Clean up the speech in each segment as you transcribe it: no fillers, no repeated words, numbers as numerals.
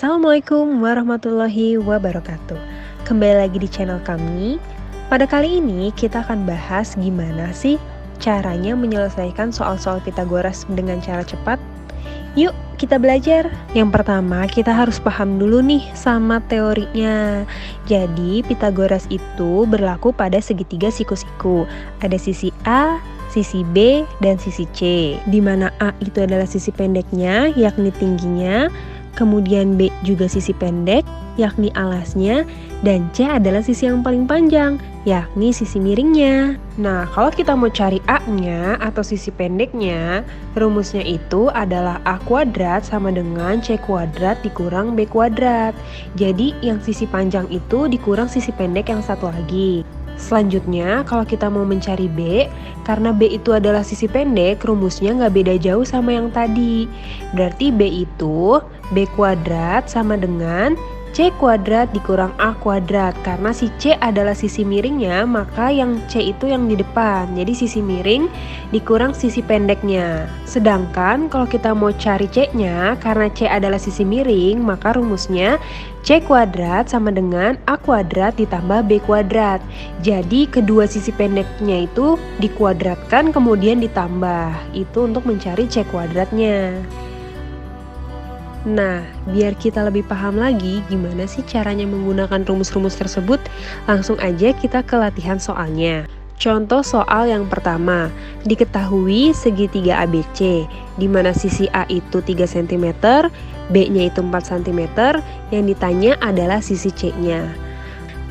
Assalamualaikum warahmatullahi wabarakatuh. Kembali lagi di channel kami. Pada kali ini kita akan bahas gimana sih caranya menyelesaikan soal-soal Pitagoras dengan cara cepat. Yuk kita belajar. Yang pertama kita harus paham dulu nih sama teorinya. Jadi Pitagoras itu berlaku pada segitiga siku-siku. Ada sisi A, sisi B, dan sisi C. Di mana A itu adalah sisi pendeknya, yakni tingginya. Kemudian B juga sisi pendek, yakni alasnya, dan C adalah sisi yang paling panjang, yakni sisi miringnya. Nah, kalau kita mau cari A-nya atau sisi pendeknya, rumusnya itu adalah A kuadrat sama dengan C kuadrat dikurang B kuadrat. Jadi, yang sisi panjang itu dikurang sisi pendek yang satu lagi. Selanjutnya, kalau kita mau mencari B, karena B itu adalah sisi pendek, rumusnya nggak beda jauh sama yang tadi. Berarti B itu B kuadrat sama dengan C kuadrat dikurang A kuadrat. Karena si C adalah sisi miringnya, maka yang C itu yang di depan. Jadi sisi miring dikurang sisi pendeknya. Sedangkan kalau kita mau cari C-nya, karena C adalah sisi miring, maka rumusnya C kuadrat sama dengan A kuadrat ditambah B kuadrat. Jadi kedua sisi pendeknya itu dikuadratkan kemudian ditambah. Itu untuk mencari C kuadratnya. Nah, biar kita lebih paham lagi gimana sih caranya menggunakan rumus-rumus tersebut, langsung aja kita ke latihan soalnya. Contoh soal yang pertama, diketahui segitiga ABC, di mana sisi A itu 3 cm, B-nya itu 4 cm, yang ditanya adalah sisi C-nya.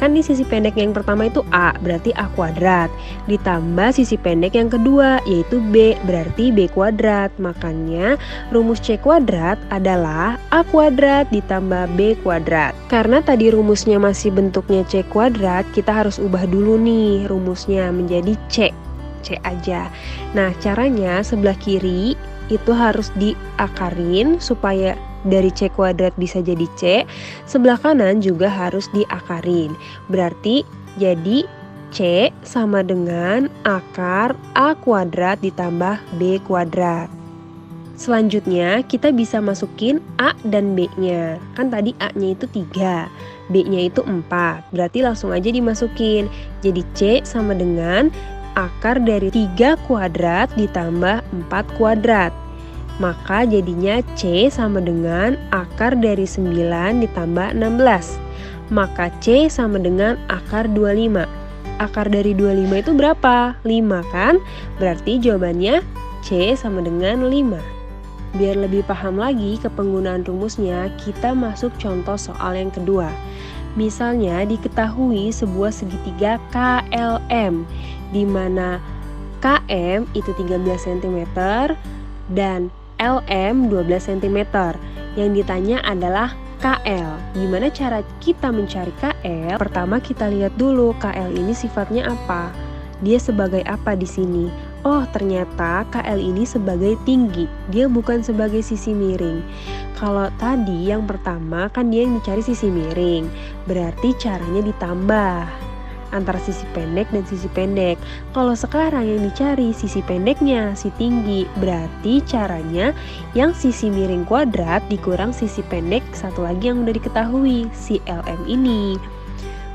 Kan di sisi pendek yang pertama itu A, berarti A kuadrat. Ditambah sisi pendek yang kedua, yaitu B, berarti B kuadrat. Makanya rumus C kuadrat adalah A kuadrat ditambah B kuadrat. Karena tadi rumusnya masih bentuknya C kuadrat, kita harus ubah dulu nih rumusnya menjadi C aja. Nah, caranya sebelah kiri itu harus diakarin supaya dari C kuadrat bisa jadi C, sebelah kanan juga harus diakarin. Berarti jadi C sama dengan akar A kuadrat ditambah B kuadrat. Selanjutnya kita bisa masukin A dan B-nya. Kan tadi A-nya itu 3, B-nya itu 4. Berarti langsung aja dimasukin. Jadi C sama dengan akar dari 3 kuadrat ditambah 4 kuadrat. Maka jadinya C sama dengan akar dari 9 ditambah 16. Maka C sama dengan akar 25. Akar dari 25 itu berapa? 5 kan? Berarti jawabannya C sama dengan 5. Biar lebih paham lagi ke penggunaan rumusnya, kita masuk contoh soal yang kedua. Misalnya diketahui sebuah segitiga KLM, di mana KM itu 13 cm dan LM 12 cm. Yang ditanya adalah KL. Gimana cara kita mencari KL? Pertama kita lihat dulu KL ini sifatnya apa. Dia sebagai apa di sini? Oh, ternyata KL ini sebagai tinggi. Dia bukan sebagai sisi miring. Kalau tadi yang pertama kan dia yang dicari sisi miring. Berarti caranya ditambah antara sisi pendek dan sisi pendek. Kalau sekarang yang dicari sisi pendeknya, si tinggi, berarti caranya yang sisi miring kuadrat dikurang sisi pendek satu lagi yang udah diketahui, si LM ini.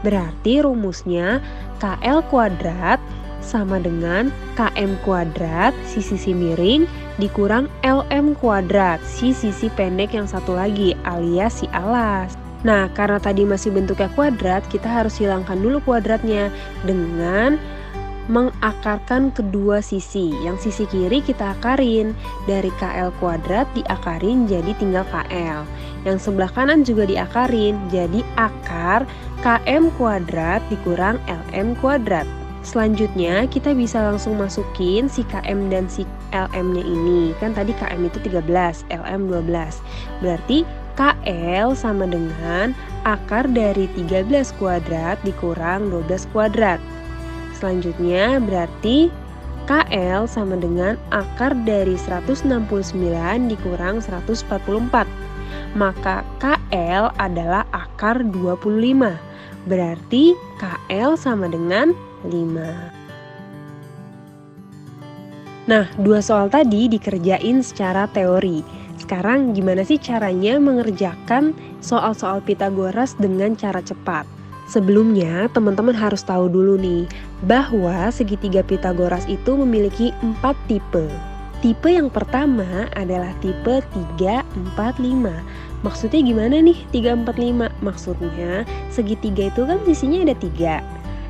Berarti rumusnya KL kuadrat sama dengan KM kuadrat, si sisi miring, dikurang LM kuadrat, si sisi pendek yang satu lagi, alias si alas. Nah, karena tadi masih bentuknya kuadrat, kita harus hilangkan dulu kuadratnya dengan mengakarkan kedua sisi. Yang sisi kiri kita akarin, dari KL kuadrat diakarin jadi tinggal KL. Yang sebelah kanan juga diakarin, jadi akar KM kuadrat dikurang LM kuadrat. Selanjutnya kita bisa langsung masukin si KM dan si LM-nya ini. Kan tadi KM itu 13, LM 12. Berarti KL sama dengan akar dari 13 kuadrat dikurang 12 kuadrat. Selanjutnya berarti KL sama dengan akar dari 169 dikurang 144. Maka KL adalah akar 25. Berarti KL sama dengan 5. Nah, dua soal tadi dikerjain secara teori. sekarang gimana sih caranya mengerjakan soal-soal Pitagoras dengan cara cepat? Sebelumnya, teman-teman harus tahu dulu nih, bahwa segitiga Pitagoras itu memiliki 4 tipe. Tipe yang pertama adalah tipe 3, 4, 5. Maksudnya gimana nih 3, 4, 5? Maksudnya segitiga itu kan sisinya ada 3.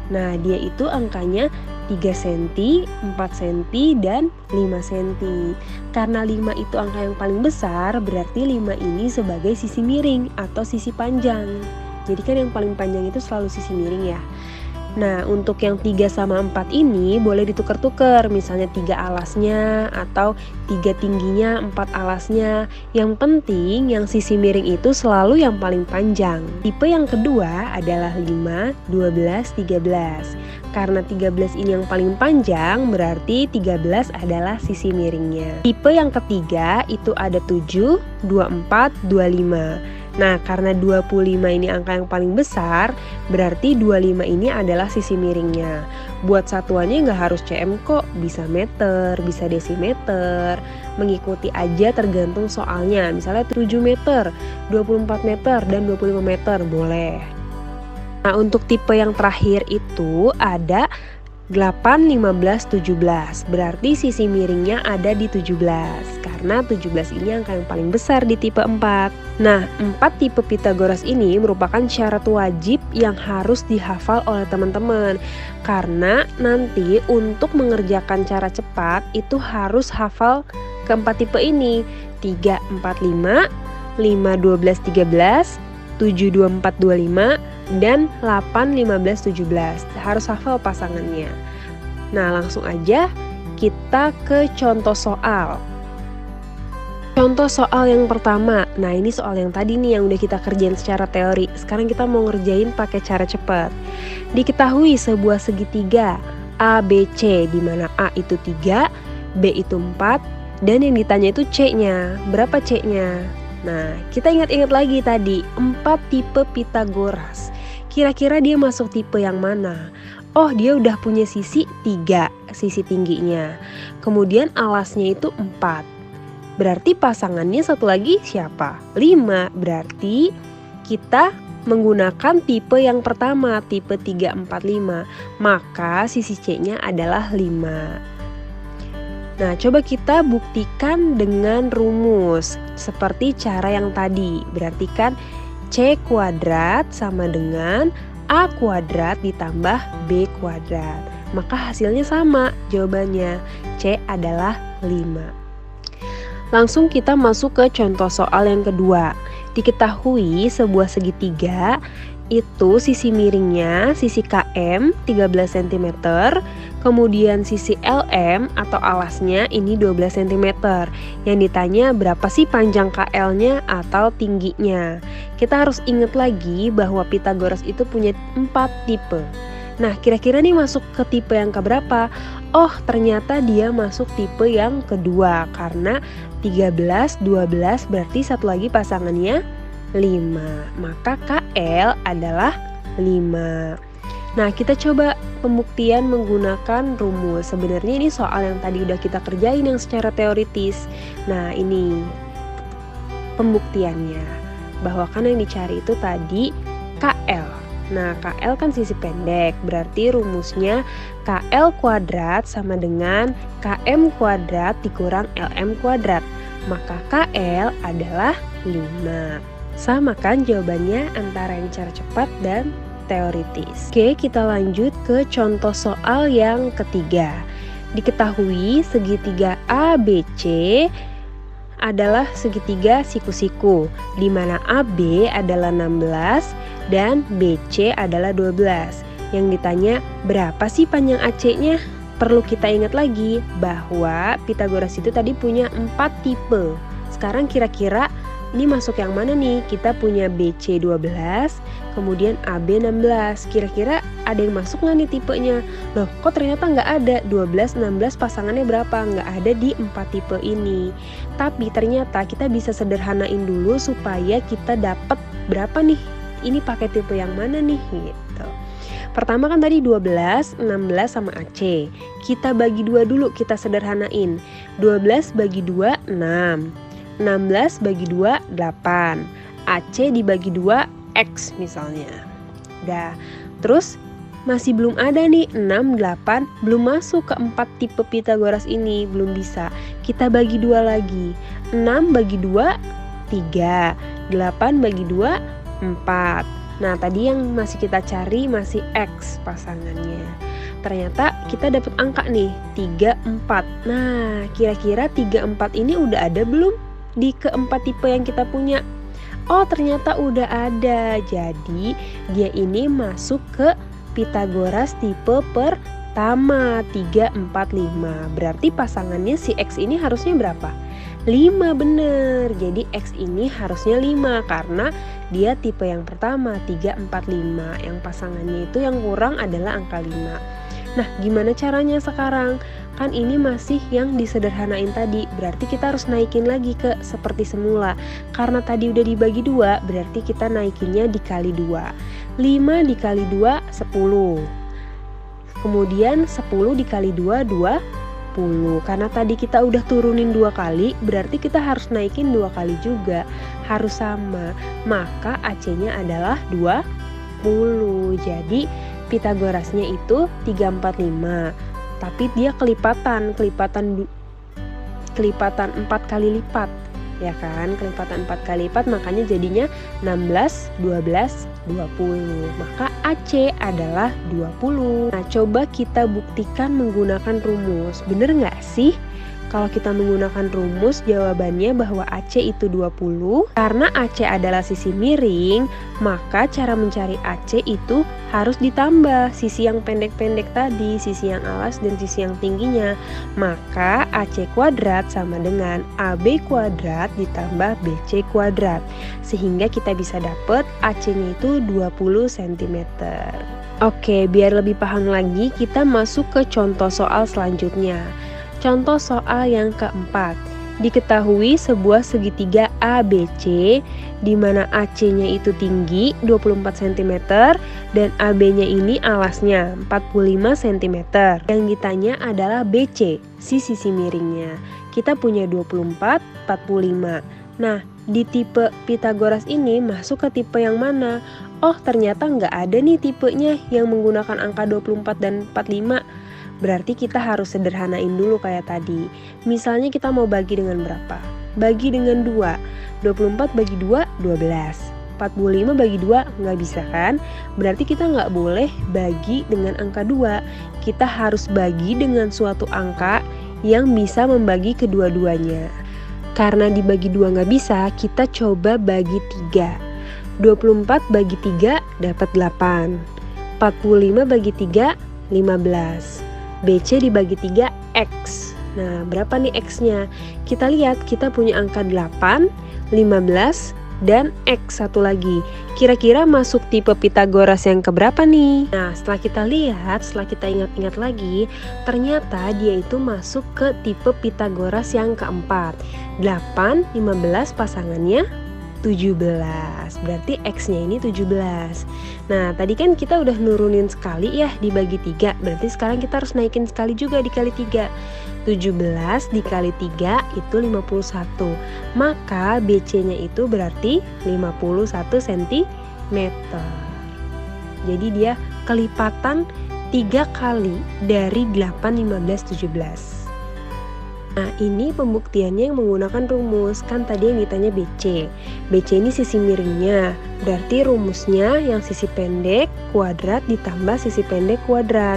Nah, dia itu angkanya 3 cm, 4 cm, dan 5 cm. Karena 5 itu angka yang paling besar, berarti 5 ini sebagai sisi miring atau sisi panjang. Jadi kan yang paling panjang itu selalu sisi miring ya. Nah, untuk yang 3 sama 4 ini boleh ditukar-tukar, misalnya 3 alasnya atau 3 tingginya, 4 alasnya. Yang penting yang sisi miring itu selalu yang paling panjang. Tipe yang kedua adalah 5, 12, 13. Karena 13 ini yang paling panjang, berarti 13 adalah sisi miringnya. Tipe yang ketiga itu ada 7, 24, 25. Nah, karena 25 ini angka yang paling besar, berarti 25 ini adalah sisi miringnya. Buat satuannya nggak harus cm kok, bisa meter, bisa desimeter, mengikuti aja tergantung soalnya. Misalnya 7 meter, 24 meter, dan 25 meter, boleh. Nah, untuk tipe yang terakhir itu ada 8, 15, 17. Berarti sisi miringnya ada di 17. Karena 17 ini angka yang paling besar di tipe 4. Nah, 4 tipe Pitagoras ini merupakan syarat wajib yang harus dihafal oleh teman-teman. Karena nanti untuk mengerjakan cara cepat itu harus hafal keempat tipe ini. 3, 4, 5, 5, 12, 13, 7, 24, 25, dan 8, 15, 17. Harus hafal pasangannya. Nah, langsung aja kita ke contoh soal. Contoh soal yang pertama. Nah, ini soal yang tadi nih yang udah kita kerjain secara teori. Sekarang kita mau ngerjain pakai cara cepat. Diketahui sebuah segitiga ABC di mana A itu 3, B itu 4, dan yang ditanya itu C-nya. Berapa C-nya? Nah, kita ingat-ingat lagi tadi 4 tipe Pitagoras. Kira-kira dia masuk tipe yang mana? Oh, dia udah punya sisi 3, sisi tingginya. Kemudian alasnya itu 4. Berarti pasangannya satu lagi siapa? 5. Berarti kita menggunakan tipe yang pertama, tipe 3, 4, 5. Maka sisi C-nya adalah 5. Nah, coba kita buktikan dengan rumus seperti cara yang tadi. Berarti kan C kuadrat sama dengan A kuadrat ditambah B kuadrat. Maka hasilnya sama, jawabannya C adalah 5. Langsung kita masuk ke contoh soal yang kedua. Diketahui sebuah segitiga itu sisi miringnya sisi KM 13 cm, kemudian sisi LM atau alasnya ini 12 cm. Yang ditanya berapa sih panjang KL-nya atau tingginya. Kita harus ingat lagi bahwa Pitagoras itu punya 4 tipe. Nah, kira-kira nih masuk ke tipe yang keberapa? Oh, ternyata dia masuk tipe yang kedua karena 13, 12 berarti satu lagi pasangannya 5. Maka KL adalah 5. Nah, kita coba pembuktian menggunakan rumus. Sebenarnya ini soal yang tadi udah kita kerjain yang secara teoritis. Nah, ini pembuktiannya. Bahwa kan yang dicari itu tadi KL. Nah, KL kan sisi pendek, berarti rumusnya KL kuadrat sama dengan KM kuadrat dikurang LM kuadrat. Maka KL adalah 5. Sama kan jawabannya antara yang cara cepat dan teoritis. Oke, kita lanjut ke contoh soal yang ketiga. Diketahui segitiga ABC adalah segitiga siku-siku, di mana AB adalah 16 dan BC adalah 12. Yang ditanya berapa sih panjang AC-nya? Perlu kita ingat lagi bahwa Pitagoras itu tadi punya 4 tipe. Sekarang kira-kira ini masuk yang mana nih? Kita punya BC 12, kemudian AB 16. Kira-kira ada yang masuk nggak nih tipenya? Loh, kok ternyata nggak ada? 12, 16 pasangannya berapa? Nggak ada di 4 tipe ini. Tapi ternyata kita bisa sederhanain dulu supaya kita dapat berapa nih? Ini pakai tipe yang mana nih? Gitu. Pertama kan tadi 12, 16 sama AC. Kita bagi 2 dulu, kita sederhanain. 12 bagi 2, 6. 16 bagi 2, 8. AC dibagi 2, X misalnya. Udah, terus masih belum ada nih 6, 8, belum masuk ke 4 tipe Pitagoras ini, belum bisa. Kita bagi 2 lagi. 6 bagi 2, 3. 8 bagi 2, 4. Nah, tadi yang masih kita cari masih X pasangannya. Ternyata kita dapat angka nih, 3, 4. Nah, kira-kira 3, 4 ini udah ada belum di keempat tipe yang kita punya? Oh, ternyata udah ada. Jadi, dia ini masuk ke Pitagoras tipe pertama, 3, 4, 5. Berarti pasangannya si X ini harusnya berapa? 5, bener. Jadi X ini harusnya 5 karena dia tipe yang pertama, 3, 4, 5. Yang pasangannya itu yang kurang adalah angka 5. Nah, gimana caranya sekarang? Kan ini masih yang disederhanain tadi, berarti kita harus naikin lagi ke seperti semula. Karena tadi udah dibagi 2, berarti kita naikinnya dikali 2. 5 dikali 2, 10. Kemudian 10 dikali 2, 20. Karena tadi kita udah turunin 2 kali, berarti kita harus naikin 2 kali juga. Harus sama. Maka AC-nya adalah 20. Jadi Pitagorasnya itu 3, 4, 5. Tapi dia kelipatan 4 kali lipat, ya kan? Kelipatan 4 kali lipat, makanya jadinya 16, 12, 20. Maka AC adalah 20. Nah, coba kita buktikan menggunakan rumus. Bener nggak sih? Kalau kita menggunakan rumus, jawabannya bahwa AC itu 20. Karena AC adalah sisi miring, maka cara mencari AC itu harus ditambah sisi yang pendek-pendek tadi, sisi yang alas dan sisi yang tingginya. Maka AC kuadrat sama dengan AB kuadrat ditambah BC kuadrat. Sehingga kita bisa dapat AC-nya itu 20 cm. Oke, biar lebih paham lagi, kita masuk ke contoh soal selanjutnya. Contoh soal yang keempat. Diketahui sebuah segitiga ABC di mana AC-nya itu tinggi 24 cm dan AB-nya ini alasnya 45 cm. Yang ditanya adalah BC, sisi miringnya. Kita punya 24, 45. Nah, di tipe Pitagoras ini masuk ke tipe yang mana? Oh, ternyata nggak ada nih tipenya yang menggunakan angka 24 dan 45. Berarti kita harus sederhanain dulu kayak tadi. Misalnya kita mau bagi dengan berapa? Bagi dengan 2. 24 bagi 2, 12. 45 bagi 2, nggak bisa kan? Berarti kita nggak boleh bagi dengan angka 2. Kita harus bagi dengan suatu angka yang bisa membagi kedua-duanya. Karena dibagi 2 nggak bisa, kita coba bagi 3. 24 bagi 3 dapat 8. 45 bagi 3, 15. BC dibagi 3, X. Nah, berapa nih X-nya? Kita lihat, kita punya angka 8, 15, dan X satu lagi. Kira-kira masuk tipe Pitagoras yang keberapa nih? Nah, setelah kita lihat, setelah kita ingat-ingat lagi, ternyata dia itu masuk ke tipe Pitagoras yang keempat. 8, 15 pasangannya 17. Berarti X-nya ini 17. Nah, tadi kan kita udah nurunin sekali ya dibagi 3. Berarti sekarang kita harus naikin sekali juga dikali 3. 17 dikali 3 itu 51. Maka BC-nya itu berarti 51 cm. Jadi dia kelipatan 3 kali dari 8, 15, 17. Nah, ini pembuktiannya yang menggunakan rumus. Kan tadi yang ditanya BC. BC ini sisi miringnya. Berarti rumusnya yang sisi pendek kuadrat ditambah sisi pendek kuadrat.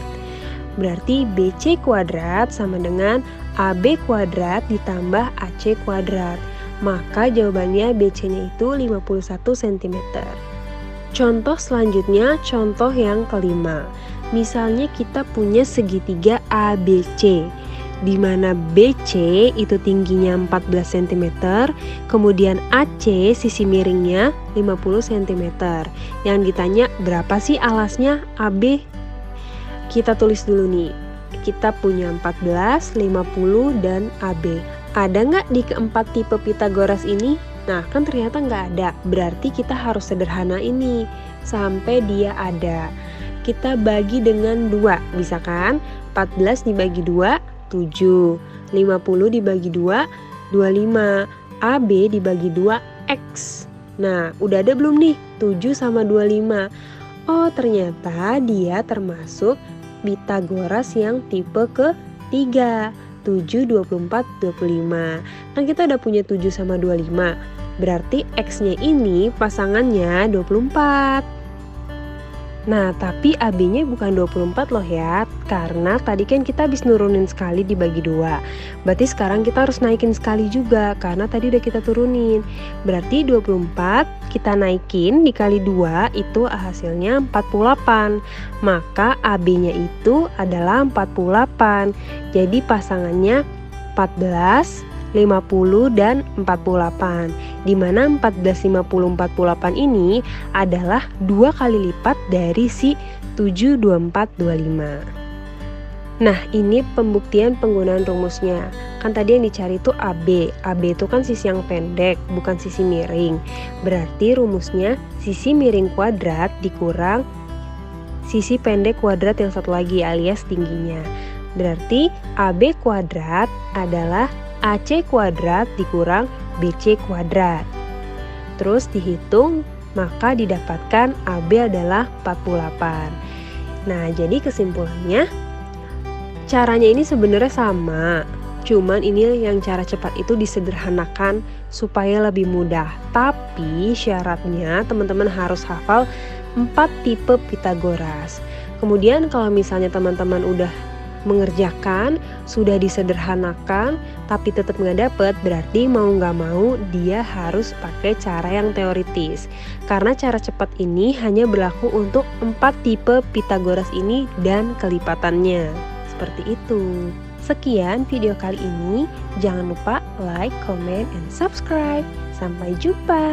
Berarti BC kuadrat sama dengan AB kuadrat ditambah AC kuadrat. Maka jawabannya BC-nya itu 51 cm. Contoh selanjutnya, contoh yang kelima. Misalnya kita punya segitiga ABC, di mana BC itu tingginya 14 cm, kemudian AC sisi miringnya 50 cm. Yang ditanya berapa sih alasnya AB? Kita tulis dulu nih. Kita punya 14, 50, dan AB. Ada nggak di keempat tipe Pitagoras ini? Nah, kan ternyata nggak ada. Berarti kita harus sederhana ini sampai dia ada. Kita bagi dengan 2, bisa kan? 14 dibagi 2, 7. 50 dibagi 2, 25. AB dibagi 2 X. Nah, udah ada belum nih 7 sama 25? Oh, ternyata dia termasuk Pitagoras yang tipe ketiga, 7, 24, 25. Kan kita udah punya 7 sama 25. Berarti X-nya ini pasangannya 24. Nah, tapi AB-nya bukan 24 loh ya, karena tadi kan kita habis nurunin sekali dibagi 2. Berarti sekarang kita harus naikin sekali juga, karena tadi udah kita turunin. Berarti 24 kita naikin dikali 2 itu hasilnya 48. Maka AB-nya itu adalah 48. Jadi pasangannya 14, 50 dan 48. Di mana 14, 50, 48 ini adalah 2 kali lipat dari si 7, 24, 25. Nah, ini pembuktian penggunaan rumusnya. Kan tadi yang dicari itu AB. AB itu kan sisi yang pendek, bukan sisi miring. Berarti rumusnya sisi miring kuadrat dikurang sisi pendek kuadrat yang satu lagi alias tingginya. Berarti AB kuadrat adalah AC kuadrat dikurang BC kuadrat. Terus dihitung, maka didapatkan AB adalah 48. Nah, jadi kesimpulannya, caranya ini sebenarnya sama. Cuman ini yang cara cepat itu disederhanakan supaya lebih mudah. Tapi syaratnya teman-teman harus hafal 4 tipe Pitagoras. Kemudian kalau misalnya teman-teman udah mengerjakan, sudah disederhanakan, tapi tetap nggak dapet, berarti mau nggak mau dia harus pakai cara yang teoritis. Karena cara cepat ini hanya berlaku untuk 4 tipe Pitagoras ini dan kelipatannya. Seperti itu. Sekian video kali ini. Jangan lupa like, comment, and subscribe. Sampai jumpa.